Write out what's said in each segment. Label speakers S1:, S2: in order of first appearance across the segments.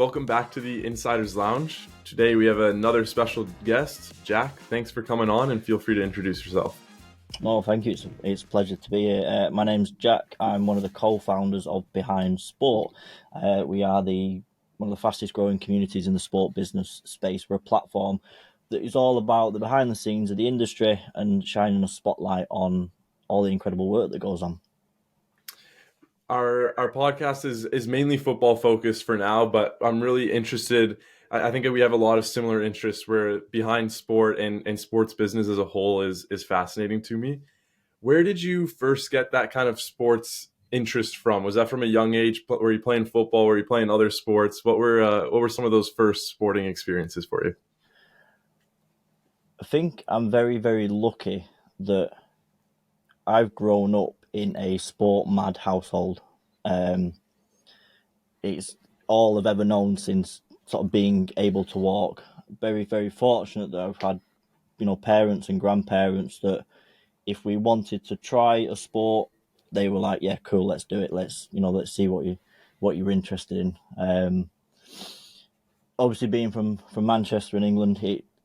S1: Welcome back to the Insider's Lounge. Today we have another special guest, Jack. Thanks for coming on, and feel free to introduce yourself.
S2: No, thank you. It's a pleasure to be here. My name's Jack. I'm one of the co-founders of Behind Sport. We are one of the fastest growing communities in the sport business space. We're a platform that is all about the behind the scenes of the industry and shining a spotlight on all the incredible work that goes on.
S1: Our podcast is mainly football focused for now, but I'm really interested. I think we have a lot of similar interests where Behind Sport and sports business as a whole is fascinating to me. Where did you first get that kind of sports interest from? Was that from a young age? Were you playing football? Were you playing other sports? What were some of those first sporting experiences for you?
S2: I think I'm very, very lucky that I've grown up in a sport mad household. It's all I've ever known since sort of being able to walk. Very, very fortunate that I've had, parents and grandparents that if we wanted to try a sport, they were like, "Yeah, cool, let's do it. Let's see what you're interested in." Obviously, being from Manchester in England,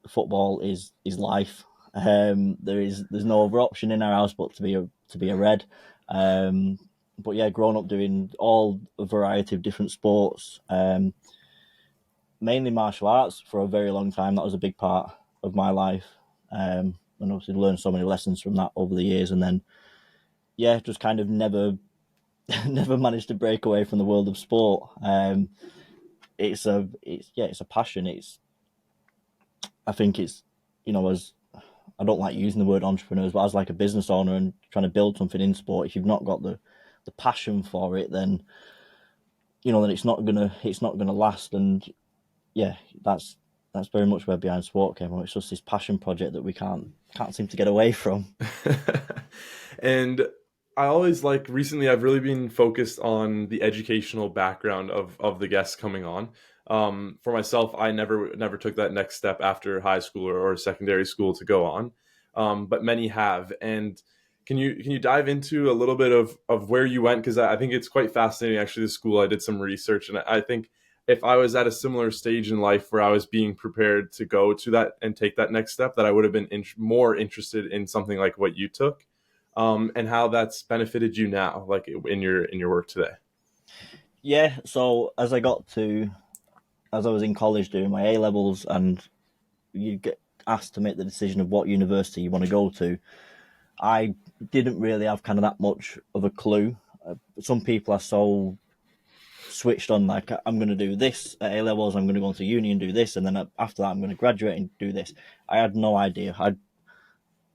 S2: football is life. There's no other option in our house but to be a Red. But yeah, growing up doing all a variety of different sports, mainly martial arts for a very long time. That was a big part of my life, and obviously learned so many lessons from that over the years. And then, yeah, just kind of never managed to break away from the world of sport. It's a passion. I think as I don't like using the word entrepreneurs, but as like a business owner and trying to build something in sport, if you've not got the passion for it, then it's not gonna last. And yeah, that's very much where Behind Sport came from. It's just this passion project that we can't seem to get away from.
S1: And I always recently I've really been focused on the educational background of the guests coming on. For myself, I never took that next step after high school or secondary school to go on, but many have. And can you dive into a little bit of where you went? Because I think it's quite fascinating. Actually, the school, I did some research, and I think if I was at a similar stage in life where I was being prepared to go to that and take that next step, that I would have been more interested in something like what you took, and how that's benefited you now, like in your work today.
S2: Yeah. So as I was in college doing my A levels, and you get asked to make the decision of what university you want to go to, I didn't really have kind of that much of a clue. Some people are so switched on, like, I'm going to do this at A levels, I'm going to go into uni and do this, and then after that I'm going to graduate and do this. I had no idea. I'd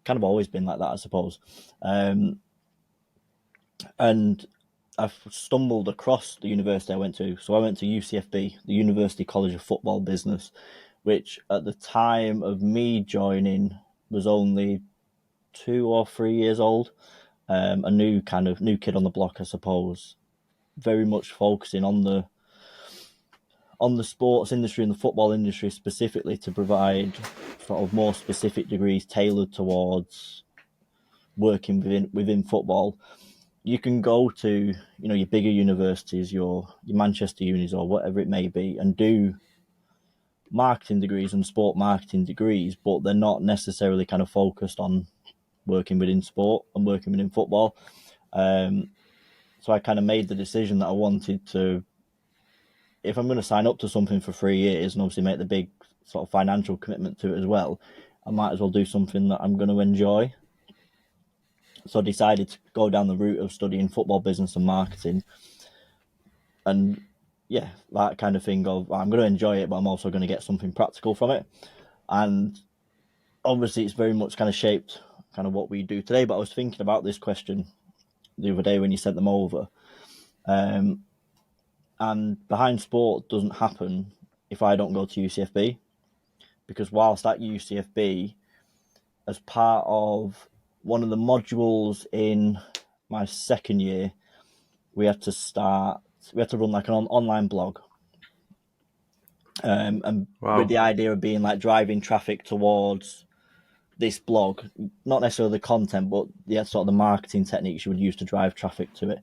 S2: kind of always been like that, I suppose. And I've stumbled across the university I went to. So I went to UCFB, the University College of Football Business, which at the time of me joining was only 2 or 3 years old. A new kid on the block, I suppose. Very much focusing on the sports industry and the football industry specifically, to provide sort of more specific degrees tailored towards working within football. You can go to your bigger universities, your Manchester unis or whatever it may be, and do marketing degrees and sport marketing degrees, but they're not necessarily kind of focused on working within sport and working within football. So I kind of made the decision that I wanted to, if I'm going to sign up to something for 3 years and obviously make the big sort of financial commitment to it as well, I might as well do something that I'm going to enjoy. So I decided to go down the route of studying football business and marketing. And yeah, that kind of thing of, I'm going to enjoy it, but I'm also going to get something practical from it. And obviously it's very much kind of shaped kind of what we do today. But I was thinking about this question the other day when you sent them over. And Behind Sport doesn't happen if I don't go to UCFB. Because whilst at UCFB, as part of one of the modules in my second year, we had to run like an online blog. And
S1: Wow.
S2: With the idea of being like driving traffic towards this blog, not necessarily the content, but sort of the marketing techniques you would use to drive traffic to it.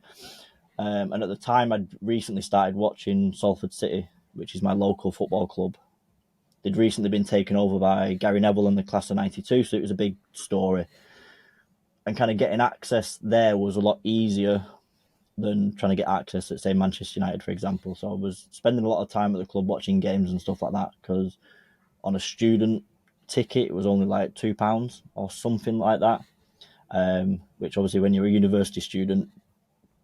S2: And at the time, I'd recently started watching Salford City which is my local football club. They'd recently been taken over by Gary Neville in the class of '92, so it was a big story. And kind of getting access there was a lot easier than trying to get access at, say, Manchester United, for example. So I was spending a lot of time at the club watching games and stuff like that, because on a student ticket, it was only like £2 or something like that, which obviously when you're a university student,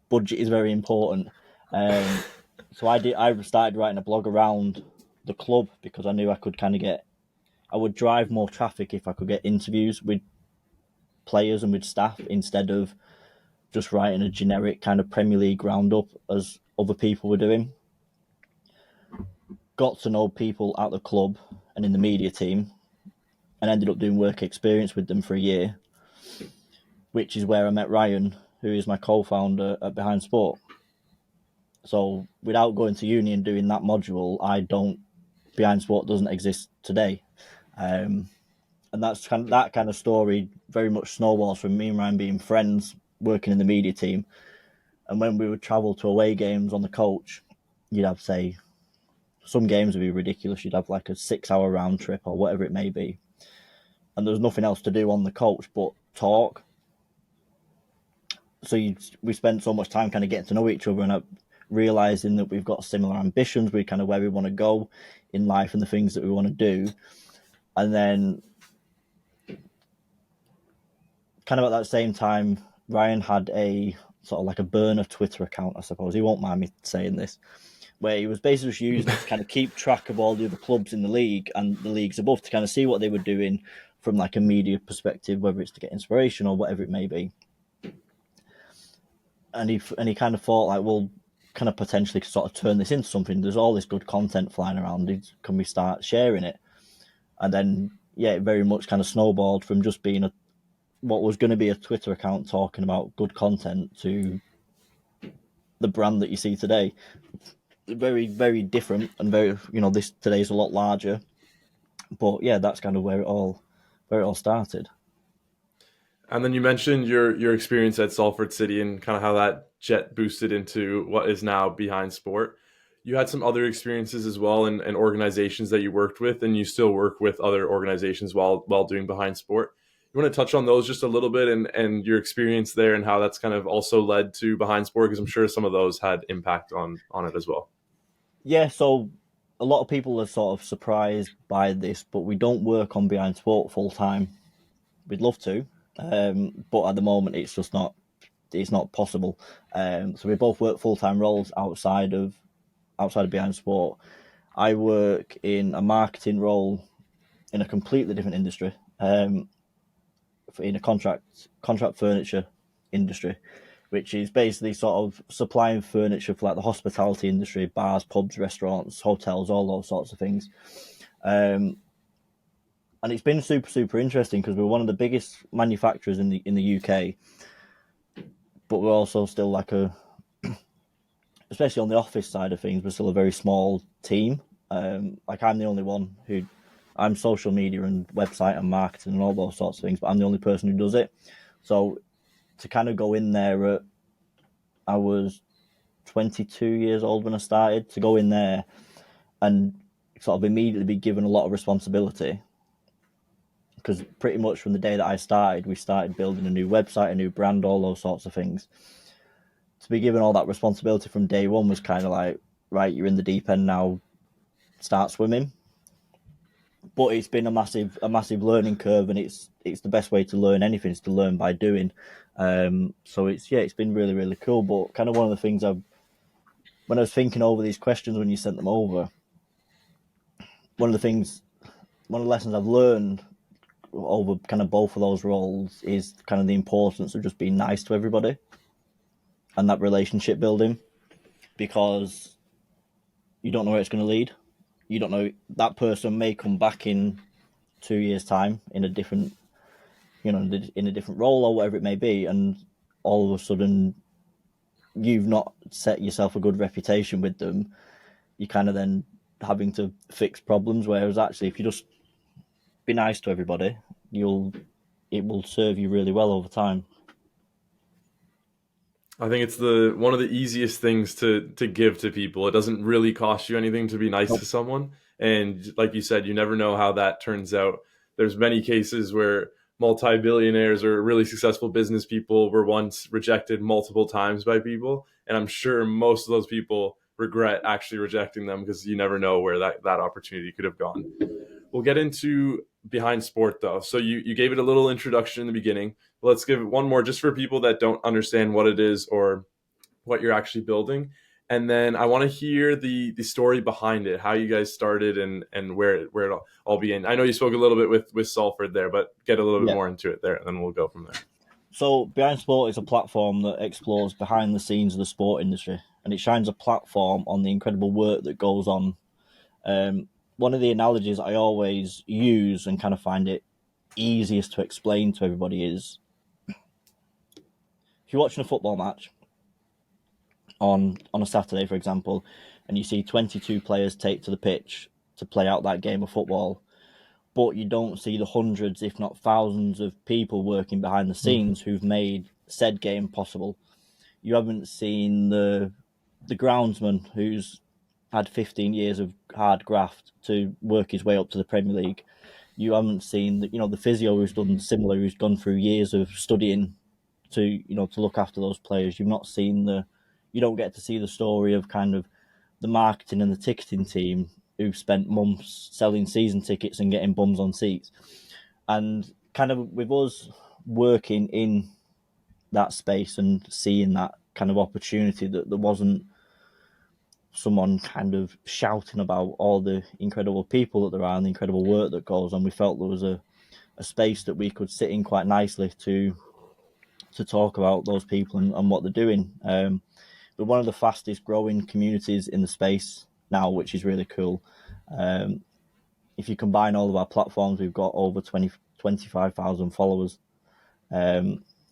S2: budget is very important. So I started writing a blog around the club because I knew I could I would drive more traffic if I could get interviews with players and with staff instead of just writing a generic kind of Premier League roundup as other people were doing. Got to know people at the club and in the media team, and ended up doing work experience with them for a year, which is where I met Ryan, who is my co-founder at Behind Sport. So without going to uni and doing that module, Behind Sport doesn't exist today. And that kind of story very much snowballs from me and Ryan being friends, working in the media team. And when we would travel to away games on the coach, you'd have, say, some games would be ridiculous. You'd have like a 6-hour round trip or whatever it may be. And there was nothing else to do on the coach but talk. So we spent so much time kind of getting to know each other and realizing that we've got similar ambitions, we kind of where we want to go in life and the things that we want to do. And then kind of at that same time, Ryan had a sort of like a burner Twitter account, I suppose. He won't mind me saying this, where he was basically just using it to kind of keep track of all the other clubs in the league and the leagues above to kind of see what they were doing from like a media perspective, whether it's to get inspiration or whatever it may be. And he kind of thought like, well, kind of potentially sort of turn this into something. There's all this good content flying around. Can we start sharing it? And then, yeah, it very much kind of snowballed from just being what was going to be a Twitter account talking about good content to the brand that you see today. Very, very different and very, today's a lot larger. But yeah, that's kind of where it all started.
S1: And then you mentioned your experience at Salford City and kind of how that jet boosted into what is now Behind Sport. You had some other experiences as well and organizations that you worked with, and you still work with other organizations while doing Behind Sport. You want to touch on those just a little bit and your experience there and how that's kind of also led to Behind Sport, because I'm sure some of those had impact on it as well.
S2: Yeah, so a lot of people are sort of surprised by this, but we don't work on Behind Sport full time. We'd love to, but at the moment it's just not possible. So we both work full time roles outside of Behind Sport. I work in a marketing role in a completely different industry, in a contract furniture industry, which is basically sort of supplying furniture for like the hospitality industry, bars, pubs, restaurants, hotels, all those sorts of things. And it's been super, super interesting because we're one of the biggest manufacturers in the UK, but we're also still like especially on the office side of things, we're still a very small team. Like I'm the only one I'm social media and website and marketing and all those sorts of things, but I'm the only person who does it. So to kind of go in there I was 22 years old when I started, to go in there and sort of immediately be given a lot of responsibility, because pretty much from the day that I started, we started building a new website, a new brand, all those sorts of things. To be given all that responsibility from day one was kind of like, right, you're in the deep end now, start swimming. But it's been a massive learning curve, and it's the best way to learn anything is to learn by doing. So it's been really, really cool. But kind of one of the things when I was thinking over these questions when you sent them over, one of the lessons I've learned over kind of both of those roles is kind of the importance of just being nice to everybody and that relationship building, because you don't know where it's going to lead. You don't know, that person may come back in 2 years' time in a different, in a different role or whatever it may be, and all of a sudden you've not set yourself a good reputation with them. You're kind of then having to fix problems, whereas actually if you just be nice to everybody, it will serve you really well over time.
S1: I think it's the one of the easiest things to give to people. It doesn't really cost you anything to be nice to
S2: Nope.
S1: someone. And like you said, you never know how that turns out. There's many cases where multi-billionaires or really successful business people were once rejected multiple times by people, and I'm sure most of those people regret actually rejecting them because you never know where that opportunity could have gone. We'll get into behind sport though. So you gave it a little introduction in the beginning. Let's give it one more just for people that don't understand what it is or what you're actually building. And then I want to hear the story behind it, how you guys started and where it all began. I know you spoke a little bit with Salford there, but get a little bit
S2: Yeah.
S1: more into it there, and then we'll go from there.
S2: So Behind Sport is a platform that explores behind the scenes of the sport industry, and it shines a platform on the incredible work that goes on. One of the analogies I always use and kind of find it easiest to explain to everybody is if you're watching a football match on a Saturday, for example, and you see 22 players take to the pitch to play out that game of football, but you don't see the hundreds, if not thousands, of people working behind the scenes who've made said game possible. You haven't seen the groundsman who's had 15 years of hard graft to work his way up to the Premier League. You haven't seen the physio who's done similar, who's gone through years of studying to look after those players. You've not seen you don't get to see the story of kind of the marketing and the ticketing team who've spent months selling season tickets and getting bums on seats. And kind of with us working in that space and seeing that kind of opportunity, that there wasn't someone kind of shouting about all the incredible people that there are and the incredible work that goes on. We felt there was a space that we could sit in quite nicely to talk about those people and what they're doing. We're one of the fastest growing communities in the space now, which is really cool. If you combine all of our platforms, we've got over 25,000 followers,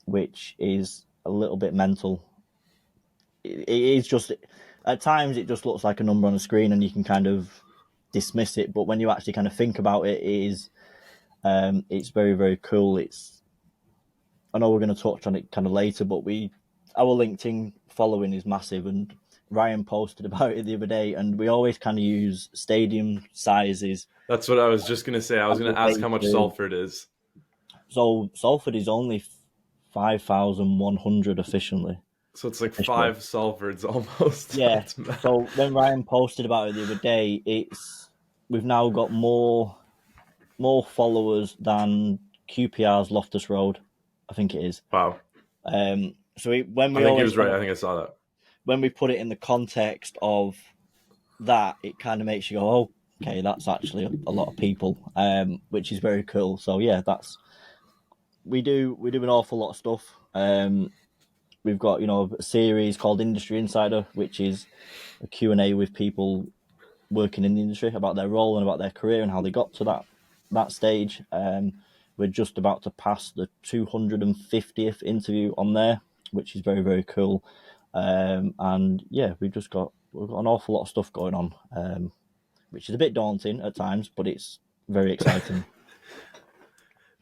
S2: which is a little bit mental. It is just, at times, it just looks like a number on a screen and you can kind of dismiss it. But when you actually kind of think about it, it's very, very cool. I know we're going to touch on it kind of later, but our LinkedIn following is massive, and Ryan posted about it the other day, and we always kind of use stadium sizes
S1: That's what I was just gonna say. I was
S2: as a
S1: gonna ask
S2: way
S1: how much
S2: to.
S1: Salford is.
S2: So Salford is only 5,100 officially.
S1: So it's like
S2: Officially,
S1: five Salfords almost.
S2: yeah.
S1: That's mad.
S2: So when Ryan posted about it the other day, we've now got more followers than QPR's Loftus Road, I think it is.
S1: Wow.
S2: When
S1: I
S2: we
S1: think he
S2: always
S1: was right.
S2: kind
S1: I
S2: of
S1: think I saw that.
S2: when we put it in the context of that, it kind of makes you go, oh, okay, that's actually a lot of people, which is very cool. So yeah, we do an awful lot of stuff. We've got a series called Industry Insider, which is a Q&A with people working in the industry about their role and about their career and how they got to that stage. We're just about to pass the 250th interview on there, which is very, very cool. And yeah, we've got an awful lot of stuff going on, which is a bit daunting at times, but it's very exciting.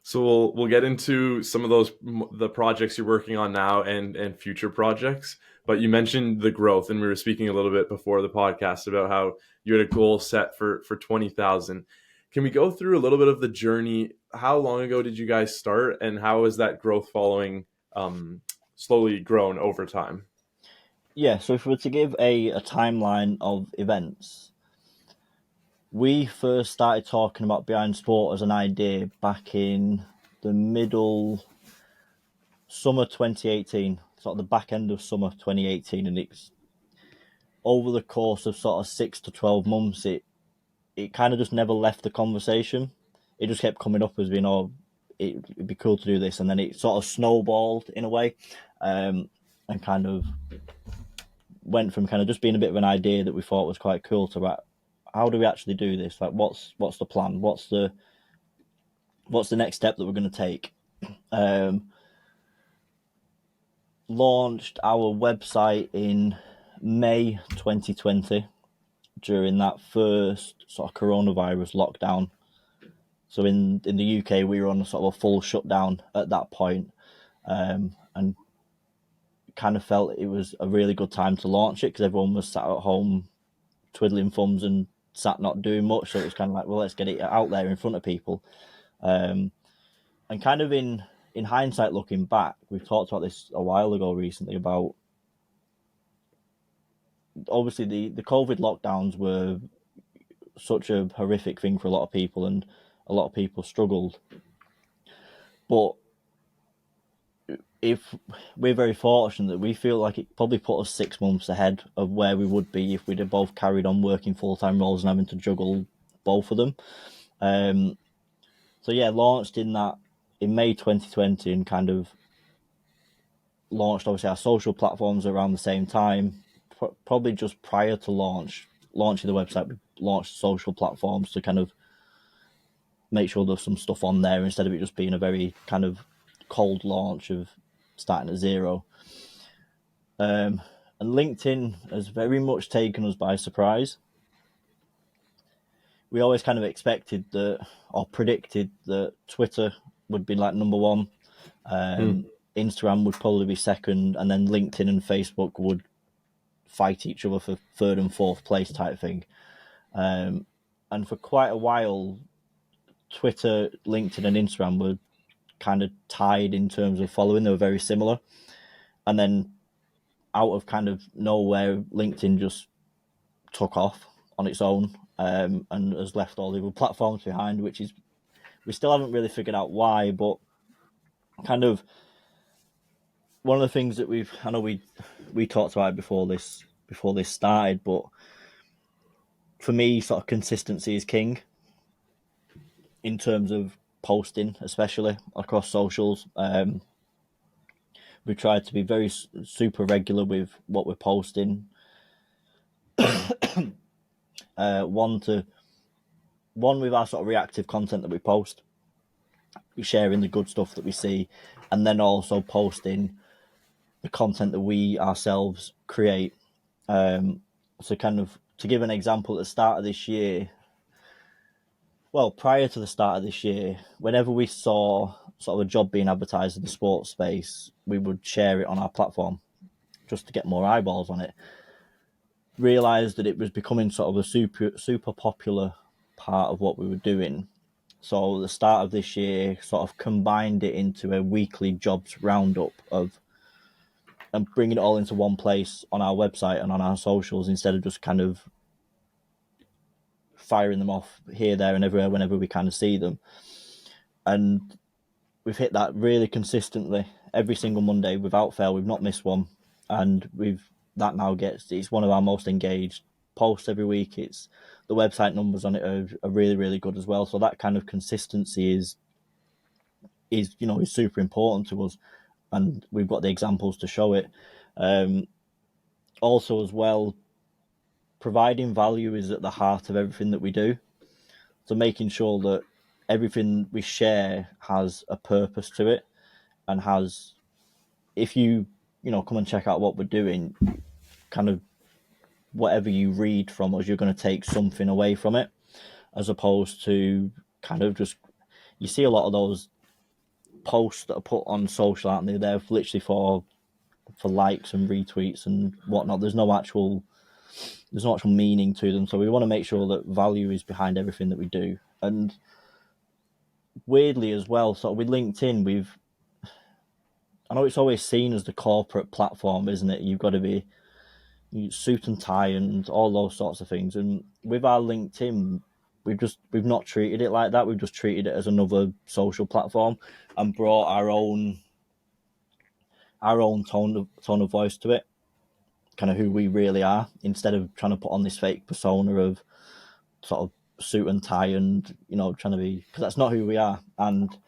S1: So we'll get into some of the projects you're working on now and future projects. But you mentioned the growth, and we were speaking a little bit before the podcast about how you had a goal set for 20,000. Can we go through a little bit of the journey? How long ago did you guys start, and how is that growth following slowly grown over time?
S2: Yeah, so if we were to give a timeline of events, we first started talking about Behind Sport as an idea back in the middle summer 2018, sort of the back end of summer 2018, and it's over the course of sort of 6 to 12 months, it kind of just never left the conversation. It just kept coming up as being, oh, it'd be cool to do this, and then it sort of snowballed in a way, and kind of went from kind of just being a bit of an idea that we thought was quite cool to how do we actually do this? Like, what's the plan? What's the next step that we're going to take? Launched our website in May 2020 during that first sort of coronavirus lockdown. So in the UK, we were on sort of a full shutdown at that point, and kind of felt it was a really good time to launch it because everyone was sat at home twiddling thumbs and sat not doing much. So it was kind of like, well, let's get it out there in front of people. And kind of in hindsight, looking back, we've talked about this a while ago recently about obviously the COVID lockdowns were such a horrific thing for a lot of people, and a lot of people struggled. But if we're very fortunate that we feel like it probably put us 6 months ahead of where we would be if we'd have both carried on working full-time roles and having to juggle both of them. So yeah, launched in May 2020 and kind of launched obviously our social platforms around the same time, probably just prior to launching the website. We launched social platforms to kind of make sure there's some stuff on there instead of it just being a very kind of cold launch of starting at zero. And LinkedIn has very much taken us by surprise. We always kind of expected that, or predicted that Twitter would be like number one. Instagram would probably be second, and then LinkedIn and Facebook would fight each other for third and fourth place type thing. And for quite a while, Twitter, LinkedIn, and Instagram were kind of tied in terms of following. They were very similar. And then out of kind of nowhere, LinkedIn just took off on its own, and has left all the other platforms behind, which is, we still haven't really figured out why, but kind of one of the things that I know we talked about it before this started, but for me, sort of consistency is king in terms of posting, especially across socials. We tried to be very super regular with what we're posting. One with our sort of reactive content that we post, sharing the good stuff that we see, and then also posting the content that we ourselves create. So kind of to give an example, at the start of this year, well, prior to the start of this year, whenever we saw sort of a job being advertised in the sports space, we would share it on our platform just to get more eyeballs on it. Realised that it was becoming sort of a super popular part of what we were doing. So at the start of this year, sort of combined it into a weekly jobs roundup and bringing it all into one place on our website and on our socials, instead of just kind of firing them off here, there, and everywhere whenever we kind of see them. And we've hit that really consistently every single Monday without fail. We've not missed one, and it's one of our most engaged posts every week. It's the website numbers on it are really, really good as well. So that kind of consistency is super important to us, and we've got the examples to show it. Also as well, providing value is at the heart of everything that we do. So making sure that everything we share has a purpose to it, and has, if you come and check out what we're doing, kind of whatever you read from us, you're going to take something away from it, as opposed to kind of just, you see a lot of those posts that are put on social, aren't they? They're literally for likes and retweets and whatnot. There's no actual meaning to them. So we want to make sure that value is behind everything that we do. And weirdly as well, so with LinkedIn, I know it's always seen as the corporate platform, isn't it? You've got to be suit and tie and all those sorts of things. And with our LinkedIn, we've not treated it like that. We've just treated it as another social platform and brought our own tone of voice to it, kind of who we really are, instead of trying to put on this fake persona of sort of suit and tie and trying to be, because that's not who we are. And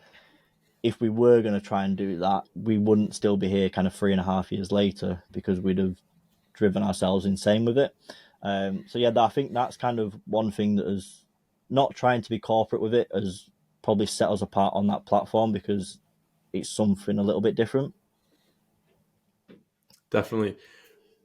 S2: if we were going to try and do that, we wouldn't still be here kind of 3.5 years later, because we'd have driven ourselves insane with it. So yeah, I think that's kind of one thing that is, not trying to be corporate with it, has probably set us apart on that platform, because it's something a little bit different.
S1: Definitely.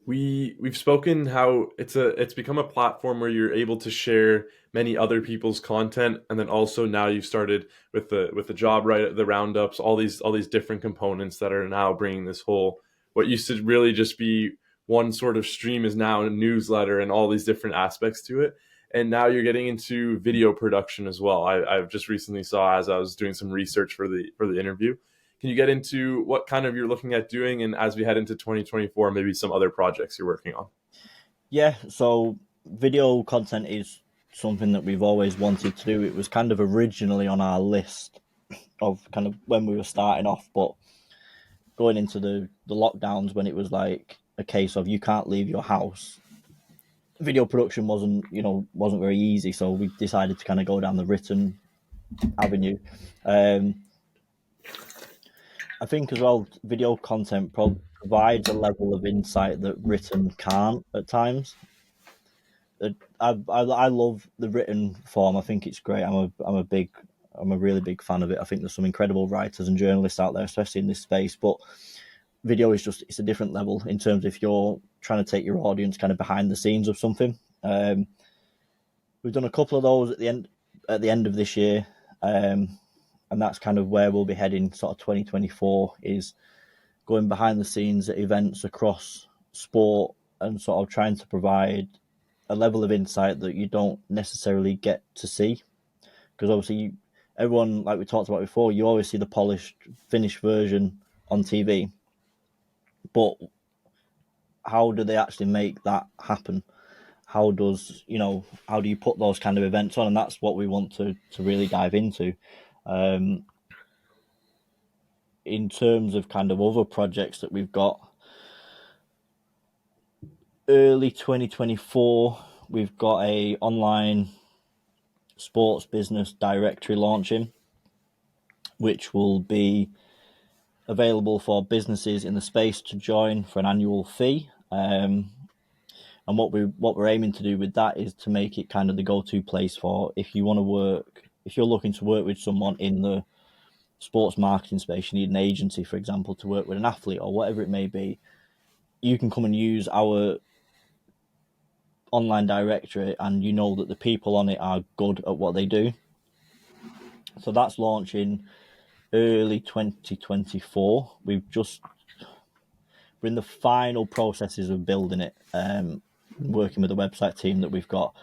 S1: We've spoken how it's become a platform where you're able to share many other people's content, and then also now you've started with the job, right, the roundups, all these different components that are now bringing this whole what used to really just be one sort of stream is now a newsletter and all these different aspects to it. And now you're getting into video production as well. I've just recently saw as I was doing some research for the interview. Can you get into what kind of you're looking at doing, and as we head into 2024, maybe some other projects you're working on?
S2: Yeah, so video content is something that we've always wanted to do. It was kind of originally on our list of kind of when we were starting off, but going into the lockdowns, when it was like a case of you can't leave your house, video production wasn't very easy, so we decided to kind of go down the written avenue. I think as well, video content provides a level of insight that written can't at times. I love the written form. I think it's great. I'm a really big fan of it. I think there's some incredible writers and journalists out there, especially in this space. But video is it's a different level in terms of if you're trying to take your audience kind of behind the scenes of something. We've done a couple of those at the end of this year, and that's kind of where we'll be heading. Sort of 2024 is going behind the scenes at events across sport and sort of trying to provide a level of insight that you don't necessarily get to see, because obviously everyone, like we talked about before, you always see the polished, finished version on TV, but how do they actually make that happen? How do you put those kind of events on? And that's what we want to really dive into. In terms of kind of other projects that we've got, early 2024, we've got a online sports business directory launching, which will be available for businesses in the space to join for an annual fee. And what we're aiming to do with that is to make it kind of the go-to place for if you're looking to work with someone in the sports marketing space, you need an agency, for example, to work with an athlete or whatever it may be. You can come and use our online directory, and you know that the people on it are good at what they do. So that's launching early 2024. We're in the final processes of building it, working with the website team that we've got.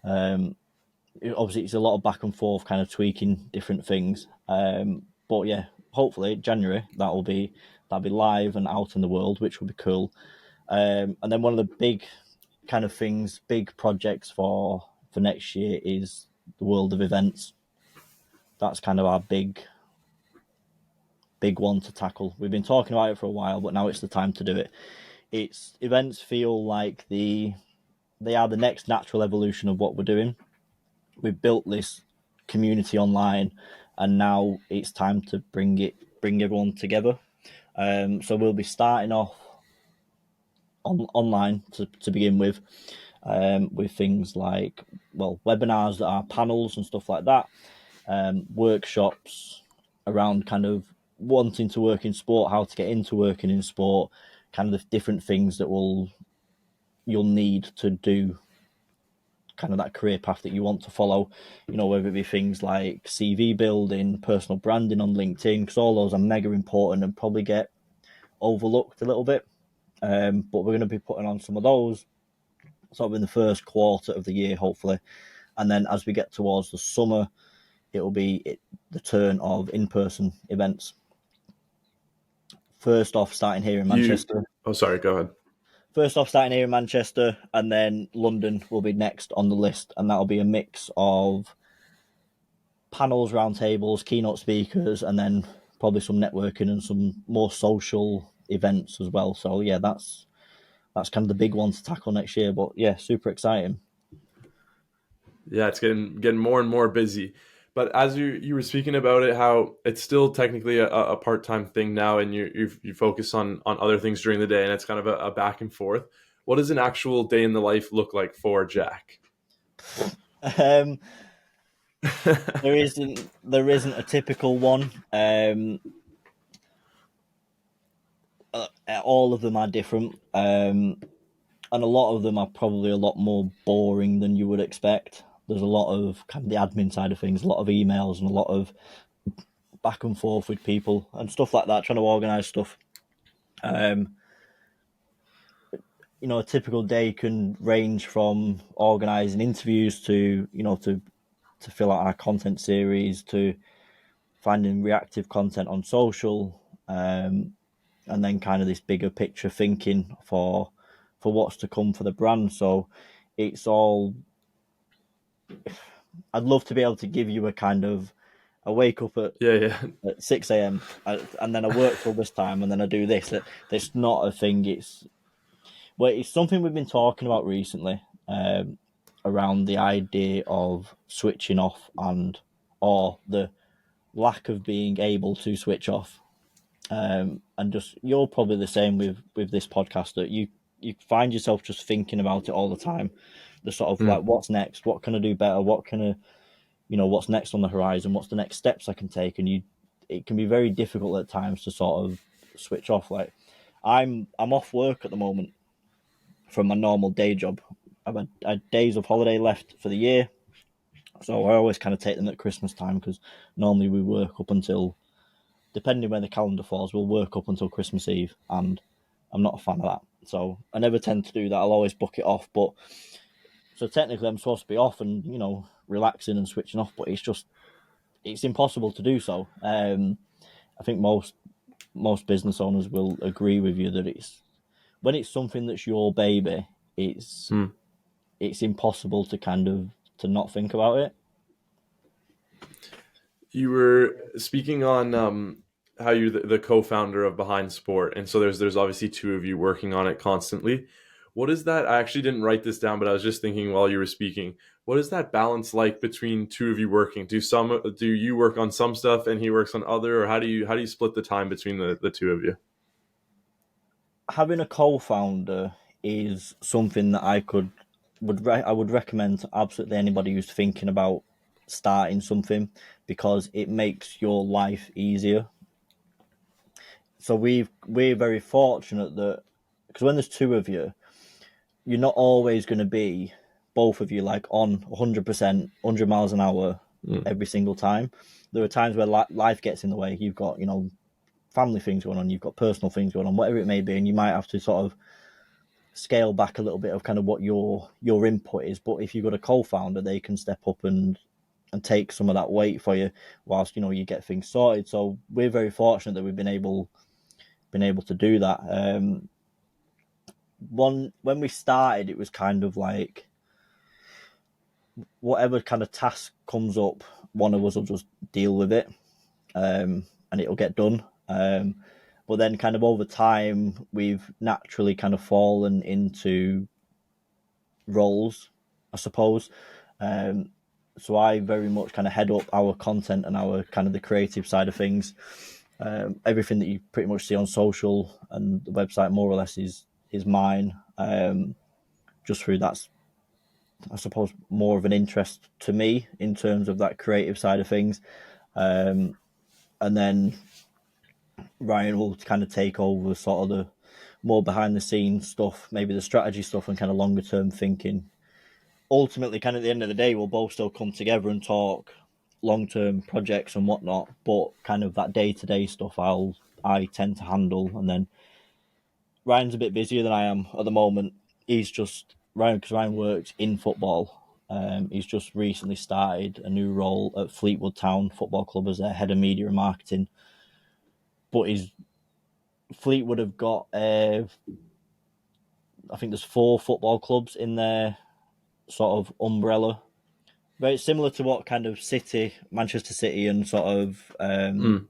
S2: Obviously, it's a lot of back and forth, kind of tweaking different things. But yeah, hopefully January that'll be live and out in the world, which will be cool. And then one of the big kind of things, big projects for next year is the world of events. That's kind of our big one to tackle. We've been talking about it for a while, but now it's the time to do it. Events feel like they are the next natural evolution of what we're doing. We've built this community online, and now it's time to bring everyone together. So we'll be starting off online to begin with things like, well, webinars that are panels and stuff like that, workshops around kind of wanting to work in sport, how to get into working in sport, kind of the different things that you'll need to do kind of that career path that you want to follow, whether it be things like CV building, personal branding on LinkedIn, because all those are mega important and probably get overlooked a little bit. But we're going to be putting on some of those sort of in the first quarter of the year, hopefully. And then as we get towards the summer, it will be the turn of in-person events. First off, starting here in Manchester.
S1: Sorry, go ahead.
S2: First off, starting here in Manchester, and then London will be next on the list, and that'll be a mix of panels, roundtables, keynote speakers, and then probably some networking and some more social events as well. So yeah, that's kind of the big one to tackle next year. But yeah, super exciting.
S1: Yeah, it's getting more and more busy. But as you were speaking about it, how it's still technically a part-time thing now, and you focus on other things during the day, and it's kind of a back and forth. What does an actual day in the life look like for Jack?
S2: There isn't a typical one. All of them are different, and a lot of them are probably a lot more boring than you would expect. There's a lot of kind of the admin side of things, a lot of emails and a lot of back and forth with people and stuff like that, trying to organise stuff. a typical day can range from organising interviews to, to fill out our content series, to finding reactive content on social, and then kind of this bigger picture thinking for what's to come for the brand. So it's all. I'd love to be able to give you a kind of. I wake up
S1: Yeah, yeah.
S2: at 6 a.m. And then I work till this time, and then I do this. That's not a thing. It's something we've been talking about recently, around the idea of switching off, or the lack of being able to switch off. And just, you're probably the same with this podcast, that you find yourself just thinking about it all the time. The sort of like,
S1: Mm.
S2: what's next? What can I do better? What can I, what's next on the horizon? What's the next steps I can take? And it can be very difficult at times to sort of switch off. Like, I'm off work at the moment from my normal day job. I had days of holiday left for the year, so I always kind of take them at Christmas time, because normally we work up until, depending where the calendar falls, we'll work up until Christmas Eve, and I'm not a fan of that. So I never tend to do that. I'll always book it off. But so technically, I'm supposed to be off and, relaxing and switching off, but it's impossible to do so. I think most business owners will agree with you that it's when it's something that's your baby, it's
S1: Mm.
S2: it's impossible to kind of to not think about it.
S1: You were speaking on how you're the co-founder of Behind Sport, and so there's obviously two of you working on it constantly. What is that? I actually didn't write this down, but I was just thinking while you were speaking. What is that balance like between two of you working? Do you work on some stuff and he works on other, or how do you split the time between the two of you?
S2: Having a co-founder is something that I would recommend to absolutely anybody who's thinking about starting something, because it makes your life easier. So we're very fortunate that, because when there's two of you, you're not always going to be, both of you, like on 100%, 100 miles an hour
S1: Mm.
S2: every single time. There are times where life gets in the way. You've got, family things going on, you've got personal things going on, whatever it may be, and you might have to sort of scale back a little bit of kind of what your input is. But if you've got a co-founder, they can step up and take some of that weight for you whilst you get things sorted. So we're very fortunate that we've been able to do that. When we started, it was kind of like, whatever kind of task comes up, one of us will just deal with it, and it'll get done. But then, kind of over time, we've naturally kind of fallen into roles, I suppose. Um, so I very much kind of head up our content and our kind of the creative side of things. Everything that you pretty much see on social and the website, more or less, is mine. Just through that's, I suppose, more of an interest to me in terms of that creative side of things. And then Ryan will kind of take over sort of the more behind the scenes stuff, maybe the strategy stuff and kind of longer term thinking. Ultimately, kind of at the end of the day, we'll both still come together and talk long term projects and whatnot, but kind of that day to day stuff I tend to handle. And then Ryan's a bit busier than I am at the moment. He's just Ryan, because Ryan works in football. He's just recently started a new role at Fleetwood Town Football Club as their head of media and marketing. But Fleetwood have got, I think there's 4 football clubs in their sort of umbrella. Very similar to what kind of Manchester City, and sort of
S1: Mm.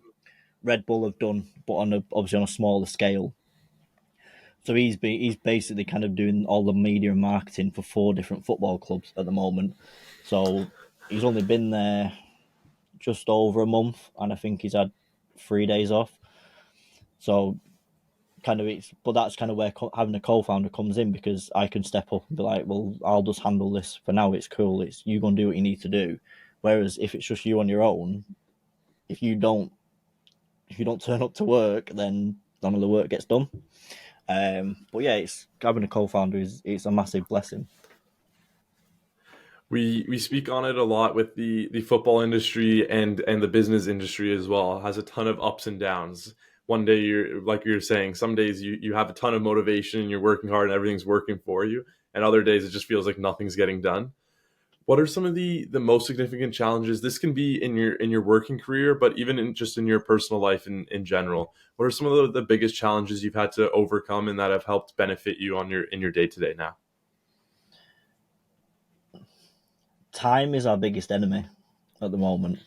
S2: Red Bull have done, but obviously on a smaller scale. So he's basically kind of doing all the media and marketing for 4 different football clubs at the moment. So he's only been there just over a month, and I think he's had 3 days off. So kind of but that's kind of where having a co-founder comes in, because I can step up and be like, well, I'll just handle this for now. It's cool. It's you go and do what you need to do. Whereas if it's just you on your own, if you don't turn up to work, then none of the work gets done. But yeah, it's having a co-founder it's a massive blessing.
S1: We speak on it a lot with the football industry and the business industry as well. It has a ton of ups and downs. one day you're like you're saying, some days you have a ton of motivation and you're working hard and everything's working for you, and other days it just feels like nothing's getting done. What are some of the most significant challenges? This can be in your working career, but even in just in your personal life in general. What are some of the biggest challenges you've had to overcome and that have helped benefit you on your in your day to day now?
S2: Time is our biggest enemy at the moment.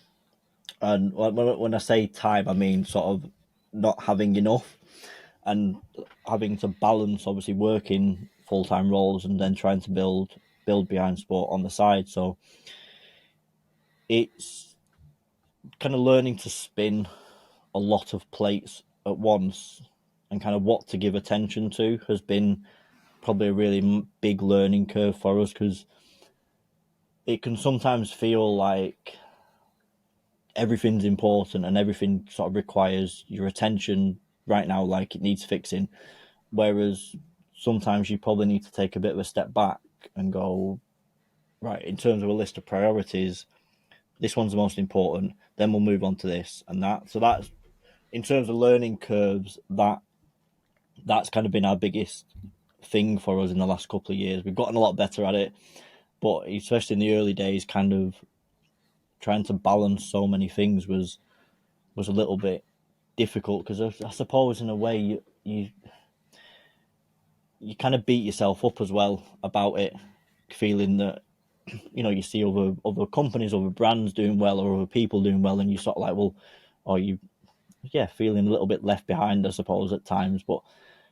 S2: And when I say time, I mean sort of not having enough and having to balance, obviously, working full time roles and then trying to build behind sport on the side. So it's kind of learning to spin a lot of plates at once and kind of what to give attention to has been probably a really big learning curve for us, because it can sometimes feel like everything's important and everything sort of requires your attention right now, like it needs fixing. Whereas sometimes you probably need to take a bit of a step back and go, right, in terms of a list of priorities, this one's the most important, then we'll move on to this and that. So that's, in terms of learning curves, that's kind of been our biggest thing for us in the last couple of years. We've gotten a lot better at it, but especially in the early days, kind of trying to balance so many things was a little bit difficult, because I suppose in a way you kind of beat yourself up as well about it, feeling that you see other companies, other brands doing well, or other people doing well, and you sort of like, well, or you feeling a little bit left behind, I suppose, at times, but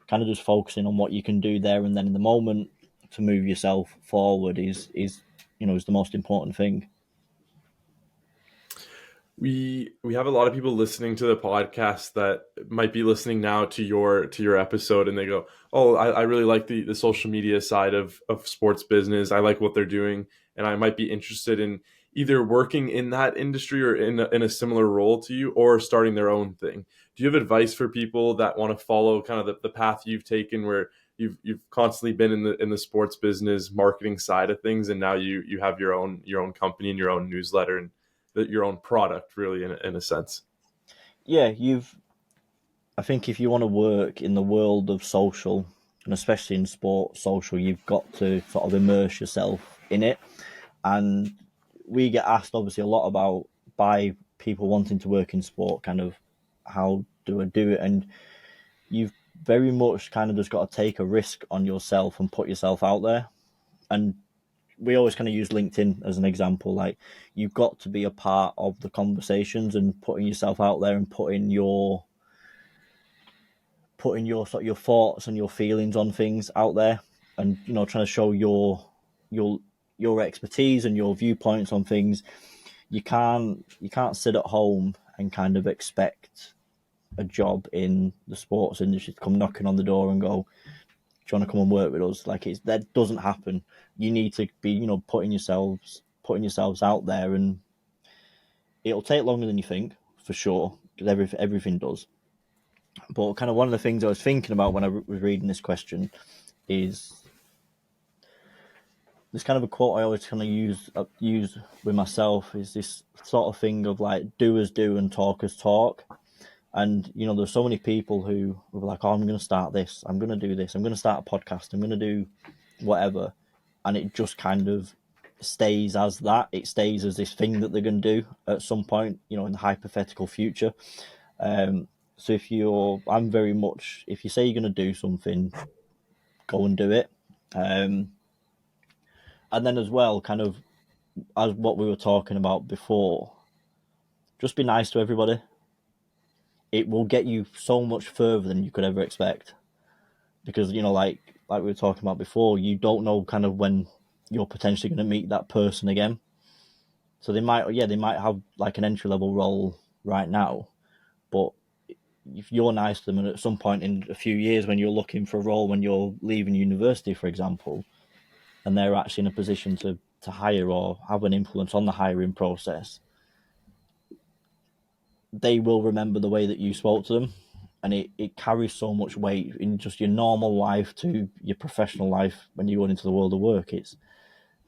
S2: kind of just focusing on what you can do there and then in the moment to move yourself forward is is the most important thing.
S1: We have a lot of people listening to the podcast that might be listening now to your episode, and they go, oh, I really like the social media side of sports business. I like what they're doing, and I might be interested in either working in that industry or in a similar role to you, or starting their own thing. Do you have advice for people that want to follow kind of the path you've taken, where you've constantly been in the sports business marketing side of things, and now you have your own company and your own newsletter and your own product, really, in a sense?
S2: Yeah, I think if you want to work in the world of social, and especially in sport social, you've got to sort of immerse yourself in it. And we get asked obviously a lot about, by people wanting to work in sport, kind of how do I do it? And you've very much kind of just got to take a risk on yourself and put yourself out there. And we always kind of use LinkedIn as an example. Like, you've got to be a part of the conversations and putting yourself out there and putting your sort of your thoughts and your feelings on things out there, and trying to show your your expertise and your viewpoints on things. You can't sit at home and kind of expect a job in the sports industry to come knocking on the door and go, do you want to come and work with us? Like, that doesn't happen. You need to be, putting yourselves out there, and it'll take longer than you think, for sure, because everything does. But kind of one of the things I was thinking about when I was reading this question is this kind of a quote I always kind of use with myself, is this sort of thing of like, doers do and talkers talk. And there's so many people who were like, oh, I'm going to start this, I'm going to do this, I'm going to start a podcast, I'm going to do whatever, and it just kind of stays as that. It stays as this thing that they're going to do at some point, in the hypothetical future. So I'm very much, if you say you're going to do something, go and do it. And then as well, kind of as what we were talking about before, just be nice to everybody. It will get you so much further than you could ever expect, because like we were talking about before, you don't know kind of when you're potentially going to meet that person again. So they might have like an entry level role right now, but if you're nice to them, and at some point in a few years when you're looking for a role, when you're leaving university, for example, and they're actually in a position to hire or have an influence on the hiring process, they will remember the way that you spoke to them. And it carries so much weight in just your normal life to your professional life when you go into the world of work. It's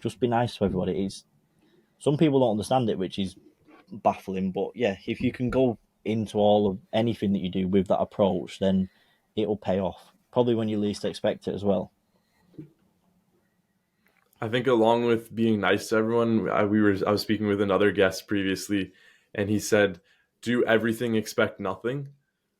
S2: just be nice to everybody. Some people don't understand it, which is baffling, but yeah, if you can go into all of anything that you do with that approach, then it'll pay off. Probably when you least expect it as well.
S1: I think along with being nice to everyone, I was speaking with another guest previously, and he said, "Do everything, expect nothing."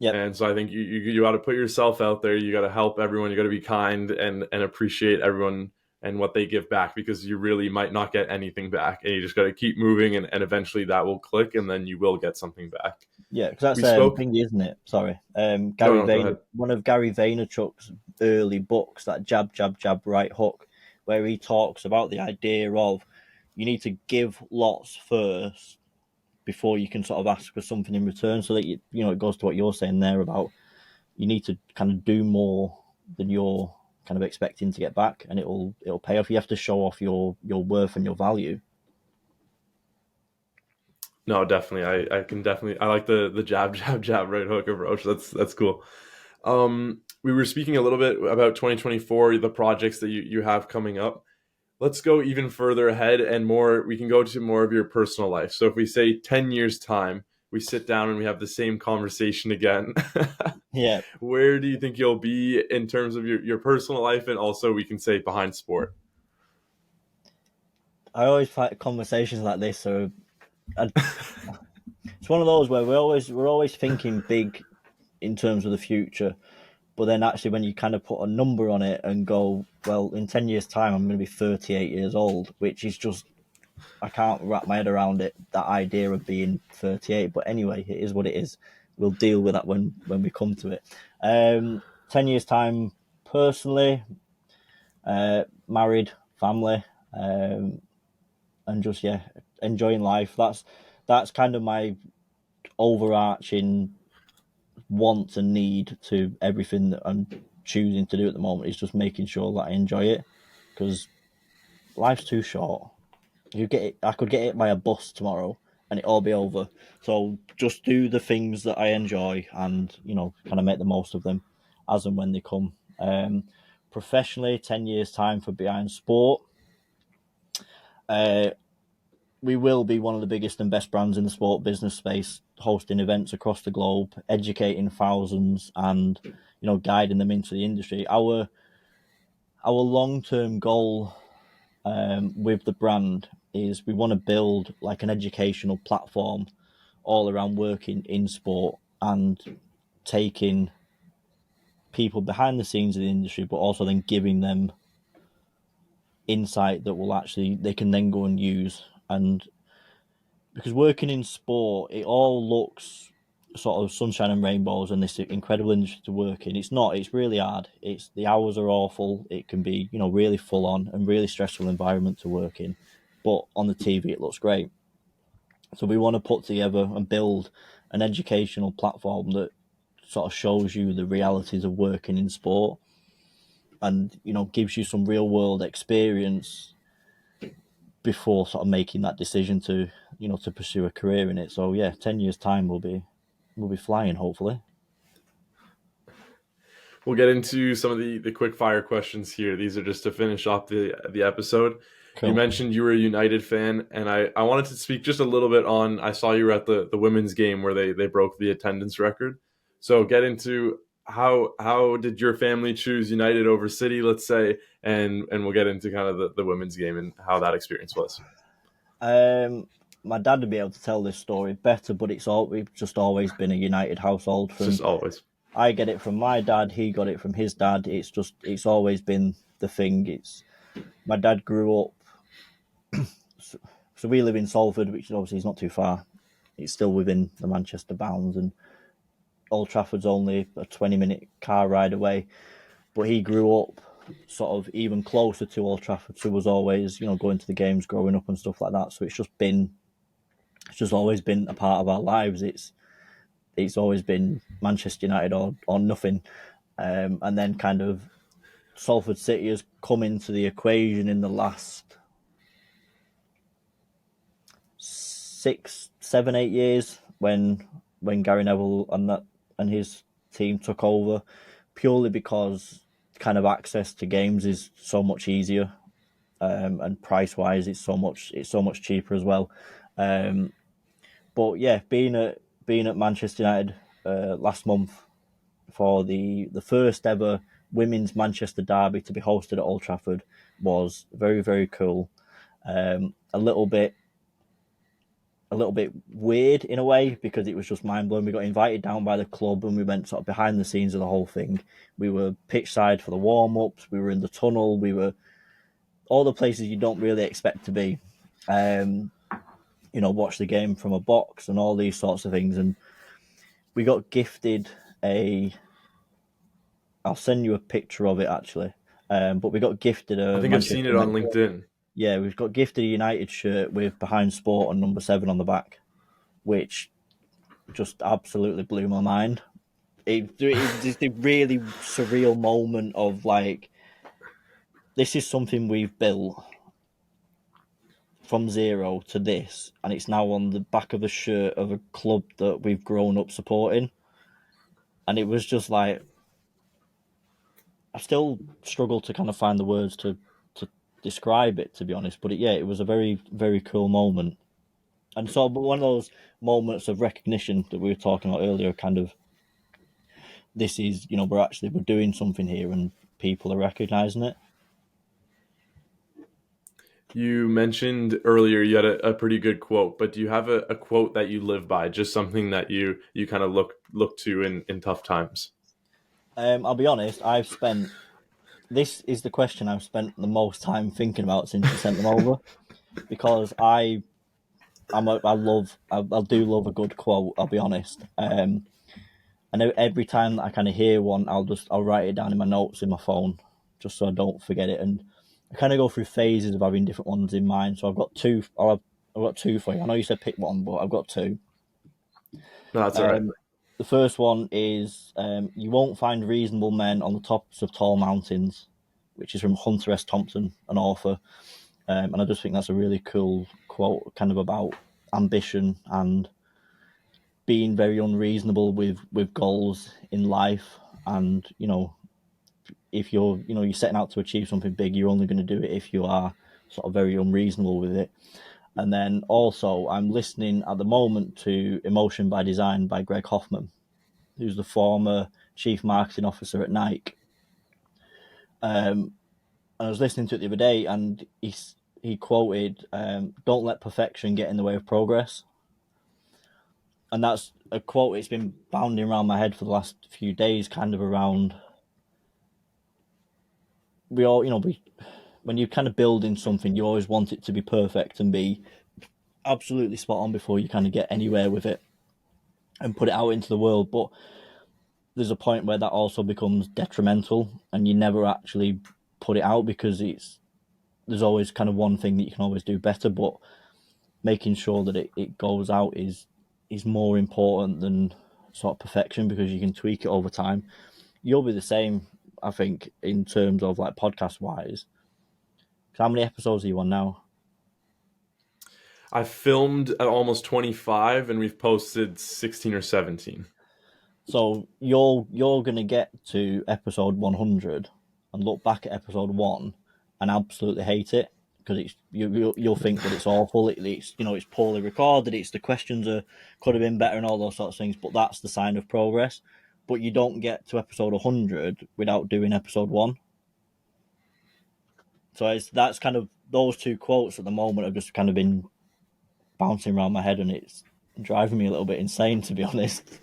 S2: Yep.
S1: And so I think you got to put yourself out there. You got to help everyone. You got to be kind and appreciate everyone and what they give back, because you really might not get anything back, and you just got to keep moving, and eventually that will click, and then you will get something back.
S2: Yeah, because
S1: We
S2: that's
S1: spoke.
S2: thing, isn't it? Sorry,
S1: No,
S2: Gary
S1: no, go ahead.
S2: One of Gary Vaynerchuk's early books, that jab, jab, jab, right hook, where he talks about the idea of you need to give lots first before you can sort of ask for something in return. So that you know, it goes to what you're saying there about you need to kind of do more than you're kind of expecting to get back, and it'll pay off. You have to show off your worth and your value.
S1: No, definitely. I can definitely. I like the jab, jab, jab, right hook approach. That's cool. We were speaking a little bit about 2024, the projects that you have coming up. Let's go even further ahead and more. We can go to more of your personal life. So if we say 10 years time, we sit down and we have the same conversation again.
S2: Yeah,
S1: Where do you think you'll be in terms of your personal life, and also we can say behind sport?
S2: I always find conversations like this are. It's one of those where we're always thinking big in terms of the future, but then actually when you kind of put a number on it and go, well, in 10 years' time I'm going to be 38 years old, which is just I can't wrap my head around it. That idea of being 38, but anyway, it is what it is. We'll deal with that when we come to it. 10 years' time, personally, married, family, and just enjoying life. That's kind of my overarching want and need to everything that I'm choosing to do at the moment is just making sure that I enjoy it, because life's too short. I could get hit by a bus tomorrow and it all be over. So just do the things that I enjoy and, kind of make the most of them as and when they come. Professionally, 10 years time for Behind Sport. Uh, we will be one of the biggest and best brands in the sport business space, hosting events across the globe, educating thousands, and guiding them into the industry. Our long term goal with the brand is we want to build like an educational platform all around working in sport and taking people behind the scenes of the industry, but also then giving them insight that will actually they can then go and use. And because working in sport, it all looks sort of sunshine and rainbows and this incredible industry to work in. It's not. It's really hard. It's the hours are awful. It can be really full on and really stressful environment to work in. But on the TV, it looks great. So we want to put together and build an educational platform that sort of shows you the realities of working in sport and gives you some real world experience before sort of making that decision to to pursue a career in it. So yeah, 10 years time we'll be flying hopefully.
S1: We'll get into some of the quick fire questions here. These are just to finish off the episode. You
S2: Cool.
S1: mentioned you were a United fan, and I wanted to speak just a little bit on. I saw you were at the women's game where they broke the attendance record. So get into how did your family choose United over City, let's say, and we'll get into kind of the women's game and how that experience was.
S2: My dad would be able to tell this story better, but we've just always been a United household.
S1: It's just always.
S2: I get it from my dad, he got it from his dad. It's always been the thing. It's my dad grew up. So we live in Salford, which obviously is not too far. It's still within the Manchester bounds, and Old Trafford's only a 20-minute car ride away. But he grew up sort of even closer to Old Trafford, so was always going to the games growing up and stuff like that. So it's just always been a part of our lives. It's always been Manchester United or nothing. And then kind of Salford City has come into the equation in the last 6, 7, 8 years when Gary Neville and his team took over, purely because kind of access to games is so much easier, and price wise it's so much cheaper as well. But yeah, being at Manchester United last month for the first ever women's Manchester derby to be hosted at Old Trafford was very, very cool. A little bit weird in a way because it was just mind blowing. We got invited down by the club and we went sort of behind the scenes of the whole thing. We were pitch side for the warm ups. We were in the tunnel. We were all the places you don't really expect to be. Watch the game from a box and all these sorts of things. And we got gifted a. I'll send you a picture of it actually. But we got gifted
S1: I
S2: a
S1: think I've
S2: Manchester
S1: seen it on
S2: United.
S1: LinkedIn.
S2: Yeah, we've got gifted a United shirt with Behind Sport and number 7 on the back, which just absolutely blew my mind. It's just a really surreal moment of like, this is something we've built from zero to this, and it's now on the back of a shirt of a club that we've grown up supporting. And it was just like, I still struggle to kind of find the words to describe it, to be honest. But it was a very, very cool moment. And so, but one of those moments of recognition that we were talking about earlier, kind of, this is, we're doing something here and people are recognizing it.
S1: You mentioned earlier you had a pretty good quote, but do you have a quote that you live by? Just something that you kind of look to in tough times.
S2: I'll be honest, this is the question I've spent the most time thinking about since you sent them over, because I do love a good quote. I'll be honest. I know every time that I kind of hear one, I'll write it down in my notes in my phone, just so I don't forget it. And I kind of go through phases of having different ones in mind. So I've got two. I've got two for you. I know you said pick one, but I've got two.
S1: No, that's all right.
S2: Um, the first one is you won't find reasonable men on the tops of tall mountains, which is from Hunter S. Thompson, an author. And I just think that's a really cool quote, kind of about ambition and being very unreasonable with goals in life. And if you're setting out to achieve something big, you're only going to do it if you are sort of very unreasonable with it. And then also, I'm listening at the moment to Emotion by Design by Greg Hoffman, who's the former chief marketing officer at Nike. I was listening to it the other day, and he quoted, "Don't let perfection get in the way of progress." And that's a quote. It's been bounding around my head for the last few days, kind of around. We all, when you're kind of building something, you always want it to be perfect and be absolutely spot on before you kind of get anywhere with it and put it out into the world. But there's a point where that also becomes detrimental, and you never actually put it out because there's always kind of one thing that you can always do better. But making sure that it goes out is more important than sort of perfection, because you can tweak it over time. You'll be the same, I think, in terms of like podcast wise. How many episodes are you on now?
S1: I filmed at almost 25, and we've posted 16 or 17.
S2: So you're gonna get to episode 100 and look back at episode 1 and absolutely hate it, because you'll think that it's awful. It's it's poorly recorded. It's the questions could have been better and all those sorts of things. But that's the sign of progress. But you don't get to episode 100 without doing episode 1. So that's kind of, those two quotes at the moment have just kind of been bouncing around my head, and it's driving me a little bit insane, to be honest.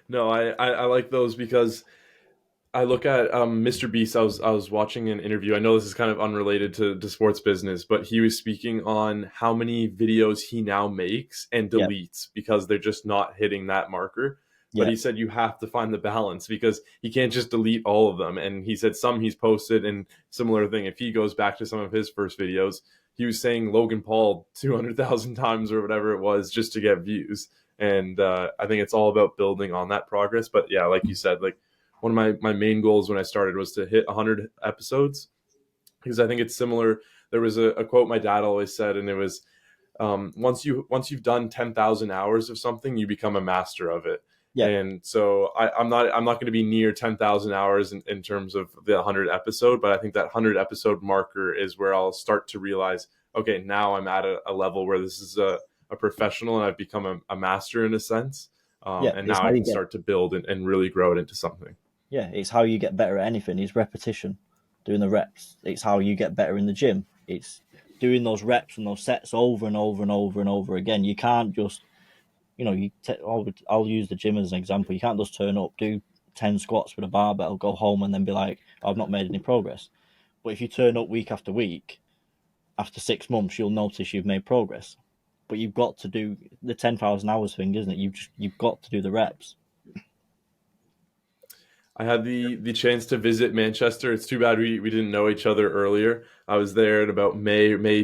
S1: No, I like those because I look at Mr. Beast. I was watching an interview. I know this is kind of unrelated to sports business, but he was speaking on how many videos he now makes and
S2: Yeah,
S1: deletes because they're just not hitting that marker. But
S2: yeah,
S1: he said you have to find the balance because he can't just delete all of them. And he said some he's posted, and similar thing. If he goes back to some of his first videos, he was saying Logan Paul 200,000 times or whatever it was just to get views. And I think it's all about building on that progress. But yeah, like you said, like one of my main goals when I started was to hit 100 episodes, because I think it's similar. There was a quote my dad always said, and it was, once you've done 10,000 hours of something, you become a master of it.
S2: yeah.
S1: And so I'm not going to be near 10,000 hours in terms of the 100 episode, but I think that 100 episode marker is where I'll start to realize, okay, now I'm at a level where this is a a professional and I've become a master in a sense.
S2: Yeah,
S1: And
S2: it's
S1: now
S2: how
S1: I
S2: you
S1: can
S2: get
S1: start to build and really grow it into something.
S2: yeah, it's how you get better at anything. It's repetition, doing the reps. It's how you get better in the gym. It's doing those reps and those sets over and over and over and over again. You can't just, I'll use the gym as an example. You can't just turn up, do 10 squats with a barbell, go home, and then be like, I've not made any progress. But if you turn up week after week, after 6 months, you'll notice you've made progress. But you've got to do the 10,000 hours thing, isn't it? You've got to do the reps.
S1: I had the chance to visit Manchester. It's too bad we didn't know each other earlier. I was there in about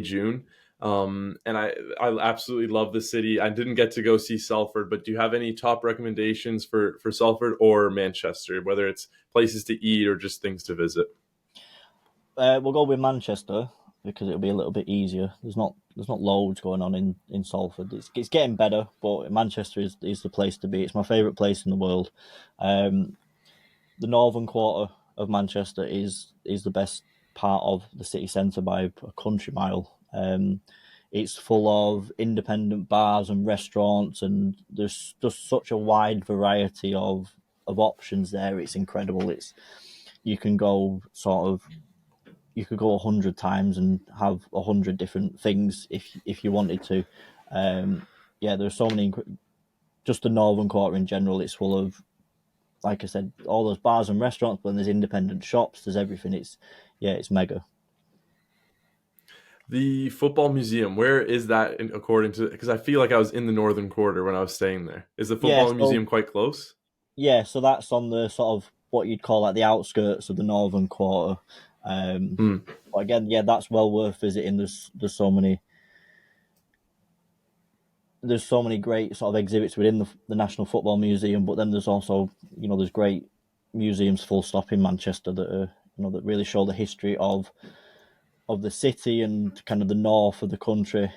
S1: June. And I absolutely love the city. I didn't get to go see Salford, but do you have any top recommendations for Salford or Manchester, whether it's places to eat or just things to visit?
S2: We'll go with Manchester because it'll be a little bit easier. There's not loads going on in Salford. It's getting better, but Manchester is the place to be. It's my favourite place in the world. The northern quarter of Manchester is the best part of the city centre by a country mile. It's full of independent bars and restaurants, and there's just such a wide variety of options there. It's incredible. You can go sort of you could go 100 times and have 100 different things if you wanted to. Yeah, there's so many. Just the northern quarter in general, it's full of, like I said, all those bars and restaurants, but then there's independent shops. There's everything. It's mega.
S1: The football museum, where is that according to? Because I feel like I was in the northern quarter when I was staying there. Is the
S2: Yeah,
S1: football
S2: so
S1: museum quite close?
S2: so that's on the sort of what you'd call like the outskirts of the northern quarter.
S1: Hmm.
S2: But again, yeah, that's well worth visiting. There's so many great sort of exhibits within the National Football Museum, but then there's also there's great museums full stop in Manchester that are that really show the history of the city and kind of the north of the country.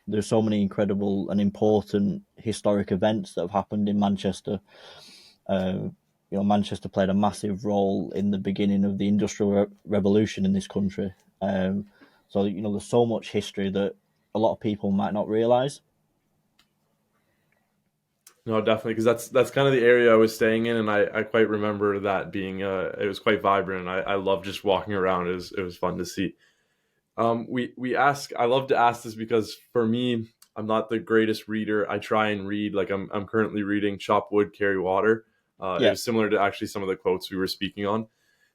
S2: There's so many incredible and important historic events that have happened in Manchester. Manchester played a massive role in the beginning of the Industrial Revolution in this country. So there's so much history that a lot of people might not realise.
S1: No, definitely, because that's kind of the area I was staying in, and I quite remember that being it was quite vibrant. I love just walking around. It was fun to see. We ask. I love to ask this because for me, I'm not the greatest reader. I try and read. Like I'm currently reading "Chop Wood, Carry Water." It
S2: Yeah,
S1: was similar to actually some of the quotes we were speaking on,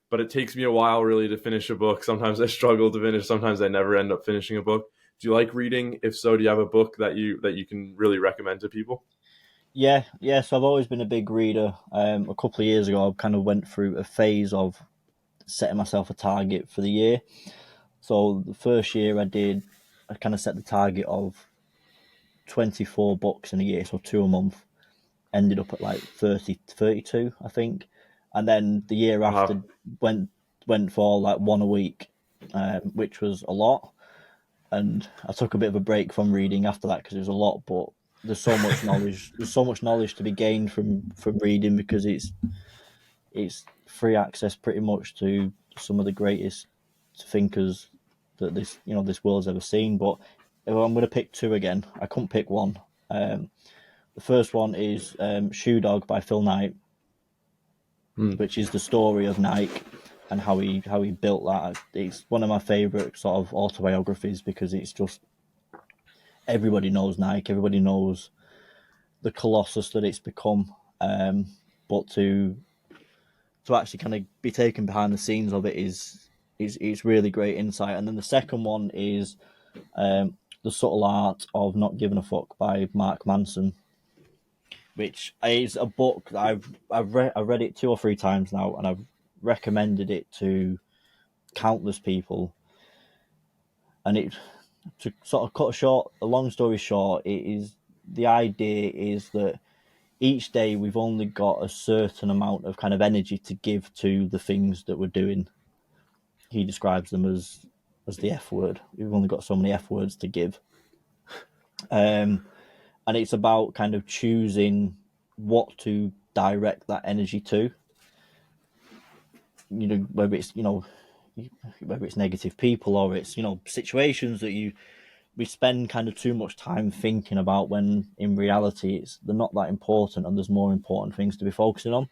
S1: but it takes me a while really to finish a book. Sometimes I struggle to finish. Sometimes I never end up finishing a book. Do you like reading? If so, do you have a book that you can really recommend to people?
S2: yeah. So I've always been a big reader. A couple of years ago, I kind of went through a phase of setting myself a target for the year. So the first year I kind of set the target of 24 books in a year, so two a month. Ended up at like 30, 32, I think. And then the year after
S1: Wow.
S2: went went for like one a week, which was a lot. And I took a bit of a break from reading after that because it was a lot. But there's so much knowledge. There's so much knowledge to be gained from reading because it's free access pretty much to some of the greatest thinkers that this world's ever seen. But if I'm going to pick two again, I couldn't pick one. The first one is Shoe Dog by Phil Knight,
S1: Hmm.
S2: which is the story of Nike and how he built that. It's one of my favourite sort of autobiographies because it's just everybody knows Nike, everybody knows the colossus that it's become. But to actually kind of be taken behind the scenes of it is really great insight. And then the second one is The Subtle Art of Not Giving a Fuck by Mark Manson, which is a book that I've read it two or three times now, and I've recommended it to countless people. And it to sort of cut a long story short, the idea is that each day we've only got a certain amount of kind of energy to give to the things that we're doing. He describes them as the F word. We've only got so many F words to give. And it's about kind of choosing what to direct that energy to. Whether it's whether it's negative people or it's situations that we spend kind of too much time thinking about, when in reality they're not that important, and there's more important things to be focusing on.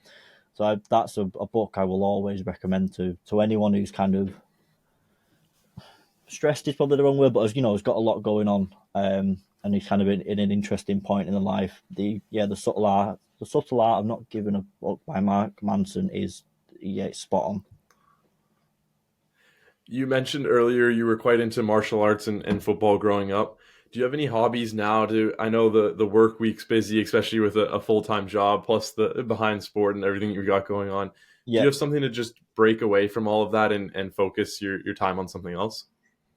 S2: So that's a book I will always recommend to anyone who's kind of stressed is probably the wrong word, but has got a lot going on, and he's kind of in an interesting point in the life. The subtle art of not giving a book by Mark Manson is it's spot on.
S1: You mentioned earlier you were quite into martial arts and football growing up. Do you have any hobbies now? I know the work week's busy, especially with a full-time job, plus the behind sport and everything you've got going on. Do you
S2: Yeah,
S1: have something to just break away from all of that and focus your time on something else?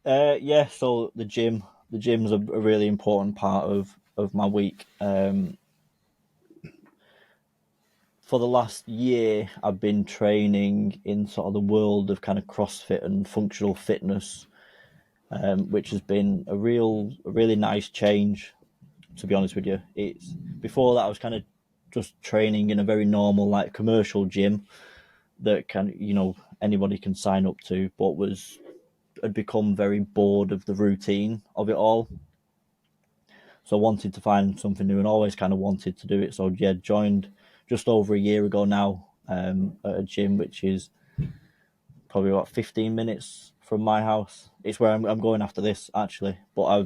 S2: yeah. So the gym's a really important part of my week. For the last year, I've been training in sort of the world of kind of CrossFit and functional fitness, which has been a really nice change. To be honest with you, it's before that I was kind of just training in a very normal, like, commercial gym that anybody can sign up to, but had become very bored of the routine of it all. So I wanted to find something new, and always kind of wanted to do it. So yeah, joined just over a year ago now, at a gym which is probably about 15 minutes from my house. It's where I'm going after this, actually, but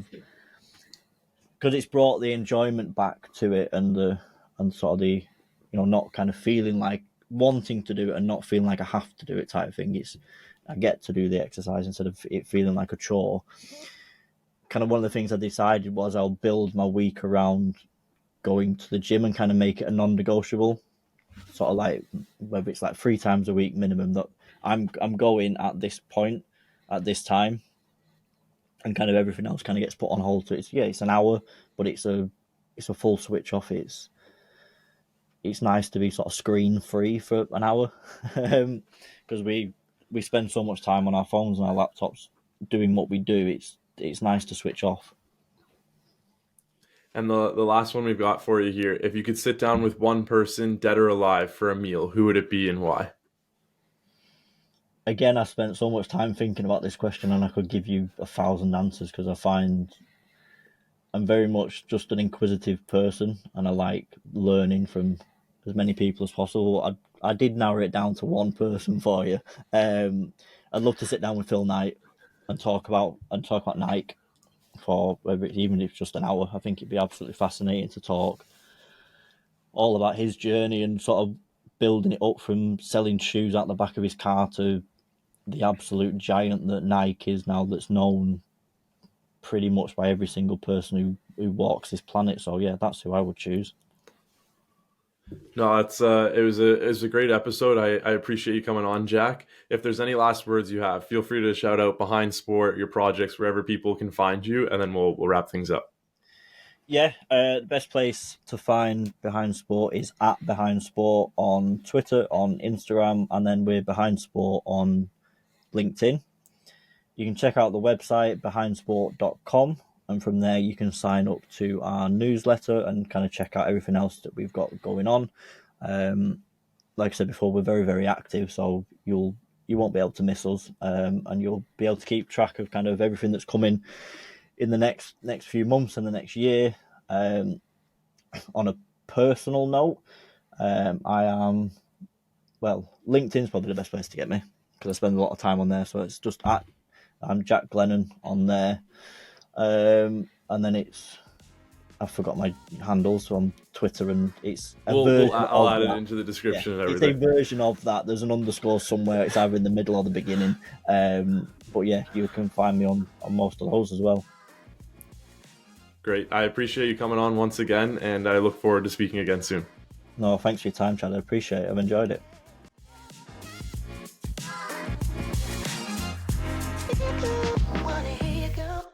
S2: because it's brought the enjoyment back to it, and sort of the not kind of feeling like wanting to do it and not feeling like I have to do it type of thing. I get to do the exercise instead of it feeling like a chore. Kind of one of the things I decided was I'll build my week around going to the gym and kind of make it a non-negotiable. Sort of like, whether it's like 3 times a week minimum, that I'm going at this point, at this time, and kind of everything else kind of gets put on hold. So it's an hour, but it's a full switch off. It's nice to be sort of screen free for an hour, because we spend so much time on our phones and our laptops doing what we do. It's nice to switch off.
S1: And the last one we've got for you here, if you could sit down with one person, dead or alive, for a meal, who would it be and why?
S2: Again, I spent so much time thinking about this question, and I could give you 1,000 answers, because I find I'm very much just an inquisitive person, and I like learning from as many people as possible. I did narrow it down to one person for you. I'd love to sit down with Phil Knight and talk about Nike for even if it's just an hour. I think it'd be absolutely fascinating to talk all about his journey and sort of building it up from selling shoes out the back of his car to the absolute giant that Nike is now, that's known pretty much by every single person who walks this planet. So yeah, that's who I would choose.
S1: No, it's it was a great episode. I appreciate you coming on, Jack. If there's any last words you have, feel free to shout out Behind Sport, your projects, wherever people can find you, and then we'll wrap things up.
S2: Yeah, the best place to find Behind Sport is at Behind Sport on Twitter, on Instagram, and then we're Behind Sport on LinkedIn. You can check out the website behindsport.com, and from there you can sign up to our newsletter and kind of check out everything else that we've got going on. Like I said before, we're very, very active, so you won't be able to miss us, and you'll be able to keep track of kind of everything that's coming in the next few months and the next year. On a personal note, I am, well, LinkedIn's probably the best place to get me, because I spend a lot of time on there. So it's just I'm Jack Glennon on there, and then I forgot my handles on Twitter, and it's a version
S1: I'll
S2: of
S1: add it
S2: that.
S1: into the
S2: Yeah,
S1: description and
S2: it's a
S1: everything.
S2: version of that. There's an underscore somewhere. It's either in the middle or the beginning. But yeah, you can find me on most of those as well.
S1: Great. I appreciate you coming on once again, and I look forward to speaking again soon.
S2: No, thanks for your time, Chad. I appreciate it. I've enjoyed it.
S3: Wanna hear you go.